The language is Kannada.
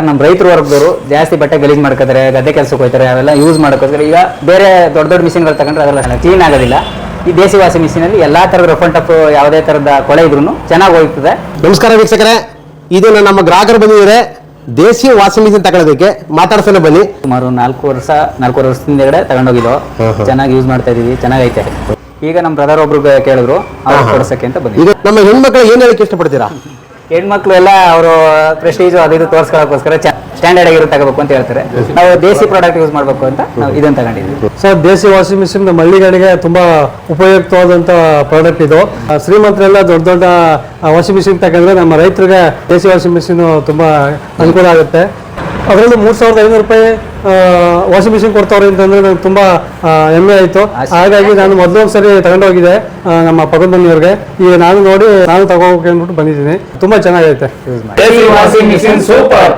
ನಮ್ಮ ರೈತರ ವರ್ಗದವರು ಜಾಸ್ತಿ ಬಟ್ಟೆ ಗಲೀಜ್ ಮಾಡ್ಕೋತಾರೆ, ಗದ್ದೆ ಕೆಲಸಕ್ಕೆ ಹೋಗ್ತಾರೆ, ಅವೆಲ್ಲ ಯೂಸ್ ಮಾಡ್ಕೋತಾರೆ. ಈಗ ಬೇರೆ ದೊಡ್ಡ ದೊಡ್ಡ ಮಿಷಿನ್ಗಳು ತಗೊಂಡ್ರೆ ಅದೆಲ್ಲ ಕ್ಲೀನ್ ಆಗೋದಿಲ್ಲ. ಈ ದೇಸಿ ವಾಷಿಂಗ್ ಮಿಷಿನಲ್ಲಿ ಎಲ್ಲಾ ತರದ ರಫ್ ಅಂಡ್ ಟಫ್ ಯಾವುದೇ ತರದ ಕೊಳೆ ಇದ್ರೂ ಚೆನ್ನಾಗಿ ಹೋಗ್ತದೆ. ನಮಸ್ಕಾರ ವೀಕ್ಷಕರೇ, ಇದನ್ನು ನಮ್ಮ ಗ್ರಾಹಕರು ಬಂದಿದ್ದಾರೆ ದೇಸಿ ವಾಷಿಂಗ್ ಮಿಷಿನ್ ತಗೊಳ್ಳೋದಕ್ಕೆ. ಮಾತಾಡ್ಸೋಣ ಬನ್ನಿ. ಸುಮಾರು 4 ವರ್ಷದಿಂದ ತಗೊಂಡೋಗಿದ್ದು, ಚೆನ್ನಾಗಿ ಯೂಸ್ ಮಾಡ್ತಾ ಇದೀವಿ, ಚೆನ್ನಾಗೈತೆ. ಈಗ ನಮ್ಮ ಬ್ರದರ್ ಒಬ್ರು ಕೇಳಿದ್ರು, ಅವ್ರು ಕೊಡ್ಸಕ್ಕೆ ಅಂತ ಬಂದಿದ್ದೀವಿ. ಇದು ನಮ್ಮ ಹೆಣ್ಮಕ್ಳು ಏನ್ ಹೇಳಕ್ಕೆ ಇಷ್ಟಪಡ್ತೀರಾ? ಹೆಣ್ಮಕ್ಳು ಎಲ್ಲ ಅವರು ಪ್ರೆಸ್ಟೀಜ್ ಅದು ಇದು ತೋರಿಸ್ಕೊಳ್ಳೋಕ್ಕೋಸ್ಕರ ಸ್ಟ್ಯಾಂಡರ್ಡ್ ಆಗಿರೋ ತಗೋಬೇಕು ಅಂತ ಹೇಳ್ತಾರೆ. ನಾವು ದೇಸಿ ಪ್ರಾಡಕ್ಟ್ ಯೂಸ್ ಮಾಡಬೇಕು ಅಂತ ನಾವು ಇದನ್ನು ತಗೊಂಡಿದ್ವಿ. ಸರ್, ದೇಸಿ ವಾಷಿಂಗ್ ಮಿಷಿನ್ ನಮ್ಮ ಹಳ್ಳಿಗಳಿಗೆ ತುಂಬಾ ಉಪಯುಕ್ತವಾದಂತ ಪ್ರಾಡಕ್ಟ್ ಇದು. ಶ್ರೀಮಂತರೆಲ್ಲ ದೊಡ್ಡ ದೊಡ್ಡ ವಾಷಿಂಗ್ ಮಿಷಿನ್ ತಗೊಂಡ್ರೆ ನಮ್ಮ ರೈತರಿಗೆ ದೇಸಿ ವಾಷಿಂಗ್ ಮಿಷಿನ್ ತುಂಬಾ ಅನುಕೂಲ ಆಗುತ್ತೆ. ಅದರಲ್ಲೂ 3,500 ರೂಪಾಯಿ ವಾಷಿಂಗ್ ಮಿಷಿನ್ ಕೊಡ್ತಾವ್ರೆ ಅಂತಂದ್ರೆ ನನಗೆ ತುಂಬಾ ಹೆಮ್ಮೆ ಆಯ್ತು. ಹಾಗಾಗಿ ನಾನು ಮೊದಲೊಂದ್ಸರಿ ತಗೊಂಡೋಗಿದ್ದೆ ನಮ್ಮ ಪಕ್ಕದ ಮನೆಯವ್ರಿಗೆ. ಈಗ ನಾನು ನೋಡಿ ನಾನು ತಗೋಬೇಕು ಅಂದ್ಬಿಟ್ಟು ಬಂದಿದ್ದೀನಿ. ತುಂಬಾ ಚೆನ್ನಾಗೈತೆ. ದೇಸಿ ವಾಷಿಂಗ್ ಮಿಷಿನ್ ಸೂಪರ್.